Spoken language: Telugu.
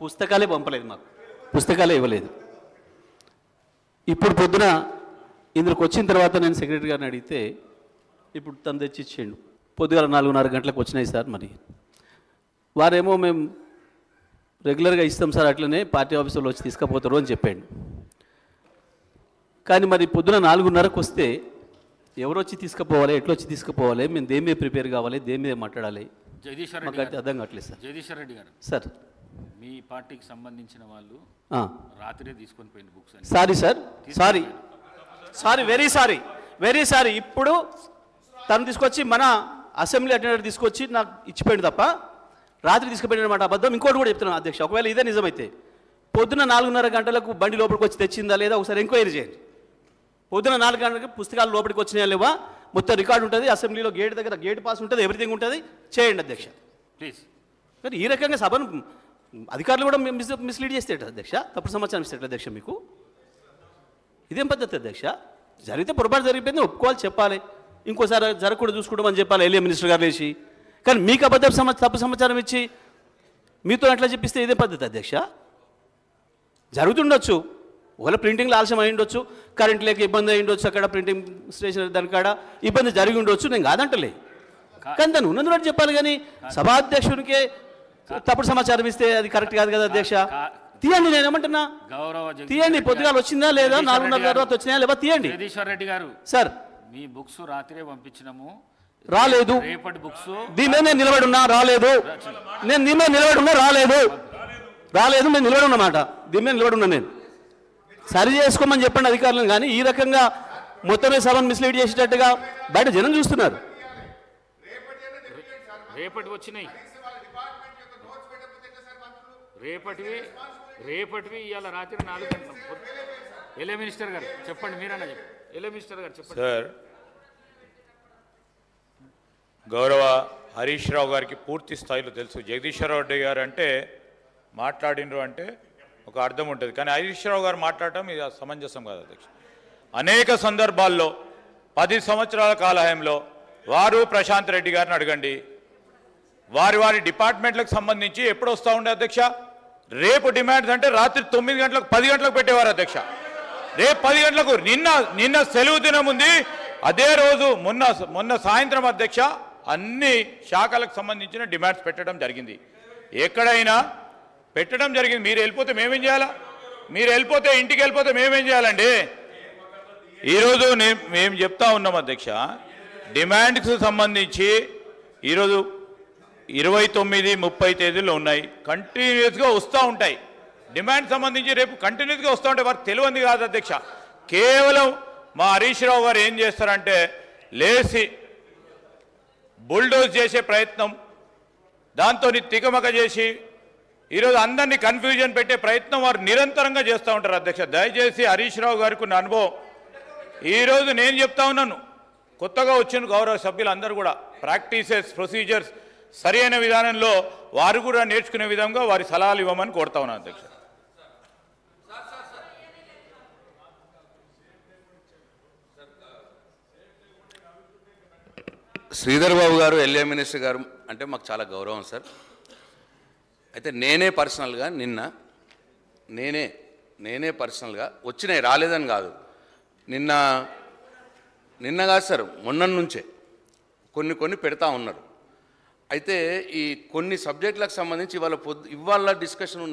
పుస్తకాలే పంపలేదు, మాకు పుస్తకాలే ఇవ్వలేదు. ఇప్పుడు పొద్దున ఇందులోకి వచ్చిన తర్వాత నేను సెక్రటరీ గారిని అడిగితే ఇప్పుడు తను తెచ్చి ఇచ్చేయండు. పొద్దుగాల 4:30 గంటలకు వచ్చినాయి సార్. మరి వారేమో మేము రెగ్యులర్గా ఇస్తాం సార్, అట్లనే పార్టీ ఆఫీసులో వచ్చి తీసుకుపోతారు అని చెప్పాడు. కానీ మరి పొద్దున 4:30కు వస్తే ఎవరు వచ్చి తీసుకుపోవాలి, ఎట్లా వచ్చి తీసుకుపోవాలి, మేము దేని మీద ప్రిపేర్ కావాలి, దేని మీద మాట్లాడాలి, జగదీశ్వర్ మాకు అయితే అర్థం కావట్లేదు సార్. జగదీశ్వర్ రెడ్డి గారు సార్, మీ పార్టీకి సంబంధించిన వాళ్ళు రాత్రే తీసుకొని పోయింది బుక్స్ అని. Sorry sir, sorry sorry, very sorry, very sorry. ఇప్పుడు తను తీసుకొచ్చి మన అసెంబ్లీ అటెండర్ తీసుకొచ్చి నాకు ఇచ్చిపోయింది తప్ప రాత్రి తీసుకుపోయినమాట అబద్ధం. ఇంకోటి కూడా చెప్తున్నాను అధ్యక్ష, ఒకవేళ ఇదే నిజమైతే పొద్దున 4:30 గంటలకు బండి లోపలికి వచ్చి తెచ్చిందా లేదా ఒకసారి ఎంక్వైరీ చేయండి. పొద్దున 4 గంటలకు పుస్తకాలు లోపలికి వచ్చినాయా లేవా మొత్తం రికార్డు ఉంటుంది, అసెంబ్లీలో గేట్ దగ్గర గేట్ పాస్ ఉంటుంది, ఎవ్రీథింగ్ ఉంటుంది, చేయండి అధ్యక్ష ప్లీజ్. కానీ ఈ రకంగా సభను అధికారులు కూడా మిస్లీడ్ చేస్తే అధ్యక్ష, తప్పుడు సమాచారం ఇస్తే అధ్యక్ష, మీకు ఇదేం పద్ధతి అధ్యక్ష? జరిగితే పొరపాటు జరిగిపోయింది ఒప్పుకోవాలి, చెప్పాలి, ఇంకోసారి జరగకూడదు చూసుకోవడం అని చెప్పాలి ఎల్ఏ మినిస్టర్ గారు లేచి. కానీ మీకు తప్పు సమాచారం ఇచ్చి మీతో ఎట్లా చెప్పిస్తే ఇదే పద్ధతి అధ్యక్ష? జరుగుతుండొచ్చు, ఒకవేళ ప్రింటింగ్లో ఆలస్యం అయి ఉండొచ్చు, కరెంట్ లేక ఇబ్బంది అయి ఉండొచ్చు, అక్కడ ప్రింటింగ్ స్టేషన్ దాని కాడ ఇబ్బంది జరిగి ఉండొచ్చు, నేను కాదంటలే. కానీ దాన్ని ఉన్నది చెప్పాలి. కానీ సభాధ్యక్షునికే తప్పుడు సమాచారం ఇస్తే అది కరెక్ట్ కాదు కదా అధ్యక్ష. తీయండి, నేను ఏమంటున్నా, తీయండి, పొద్దుగాలు వచ్చిందా లేదా, 4:30 తర్వాత వచ్చినాయా లేదా తీయండి. జగదీశ్వర్ రెడ్డి గారు సార్, మీ బుక్స్ రాత్రే పంపించినాము, రాలేదు. రేపటి బుక్స్ దీని మీద నేను నిలబడి ఉన్నా, రాలేదు. నేను దీని మీద నిలబడి ఉన్నా, రాలేదు, రాలేదు, నేను నిలబడి ఉన్నమాట, దీని మీద నిలబడి ఉన్నా. నేను సరి చేసుకోమని చెప్పండి అధికారులను. కానీ ఈ రకంగా మొత్తమే సభను మిస్లీడ్ చేసేటట్టుగా బయట జనం చూస్తున్నారు. రేపటి వచ్చినాయి, రేపటివి ఇవాళ రాత్రి 4 గంటలకు. ఎల్ఏ మినిస్టర్ గారు చెప్పండి, మీరన్నా చెప్పండి. ఎల్ఏ మినిస్టర్ గారు చెప్పండి. సార్, గౌరవ హరీష్ రావు గారికి పూర్తి స్థాయిలో తెలుసు. జగదీశ్వర్ రెడ్డి గారు అంటే మాట్లాడినరు అంటే ఒక అర్థం ఉంటుంది, కానీ హరీష్ రావు గారు మాట్లాడటం ఇది సమంజసం కాదు అధ్యక్ష. అనేక సందర్భాల్లో 10 సంవత్సరాల కాలహయంలో వారు ప్రశాంత్ రెడ్డి గారిని అడగండి, వారి డిపార్ట్మెంట్లకు సంబంధించి ఎప్పుడు వస్తూ ఉండే అధ్యక్ష. రేపు డిమాండ్స్ అంటే రాత్రి 9 గంటలకు 10 గంటలకు పెట్టేవారు అధ్యక్ష. రేపు 10 గంటలకు, నిన్న సెలవు దినం ఉంది, అదే రోజు మొన్న సాయంత్రం అధ్యక్ష అన్ని శాఖలకు సంబంధించిన డిమాండ్స్ పెట్టడం జరిగింది. ఎక్కడైనా పెట్టడం జరిగింది. మీరు వెళ్ళిపోతే మేమేం చేయాలా? మీరు వెళ్ళిపోతే, ఇంటికి వెళ్ళిపోతే మేమేం చేయాలండి? ఈరోజు మేము చెప్తా ఉన్నాం అధ్యక్ష, డిమాండ్స్కి సంబంధించి ఈరోజు 29, 30 తేదీలు ఉన్నాయి, కంటిన్యూస్గా వస్తూ ఉంటాయి. డిమాండ్ సంబంధించి రేపు కంటిన్యూస్గా వస్తూ ఉంటాయి. వారికి తెలియంది కాదు అధ్యక్ష. కేవలం మా హరీష్ రావు గారు ఏం చేస్తారంటే లేచి బుల్డోజ్ చేసే ప్రయత్నం, దాంతో తికమక చేసి ఈరోజు అందరినీ కన్ఫ్యూజన్ పెట్టే ప్రయత్నం వారు నిరంతరంగా చేస్తూ ఉంటారు అధ్యక్ష. దయచేసి హరీష్ రావు గారికి ఉన్న అనుభవం ఈరోజు నేను చెప్తా ఉన్నాను, కొత్తగా వచ్చిన గౌరవ సభ్యులందరూ కూడా ప్రాక్టీసెస్, ప్రొసీజర్స్ సరి అయిన విధానంలో వారు కూడా నేర్చుకునే విధంగా వారి సలహాలు ఇవ్వమని కోరుతా ఉన్నాను అధ్యక్ష. శ్రీధర్ బాబు గారు, ఎల్ఏ మినిస్టర్ గారు అంటే మాకు చాలా గౌరవం సార్. అయితే నేనే పర్సనల్గా నేనే పర్సనల్గా వచ్చినాయి, రాలేదని కాదు, నిన్న కాదు సార్, మొన్న నుంచే కొన్ని పెడతా ఉన్నారు. అయితే ఈ కొన్ని సబ్జెక్టులకు సంబంధించి ఇవాళ డిస్కషన్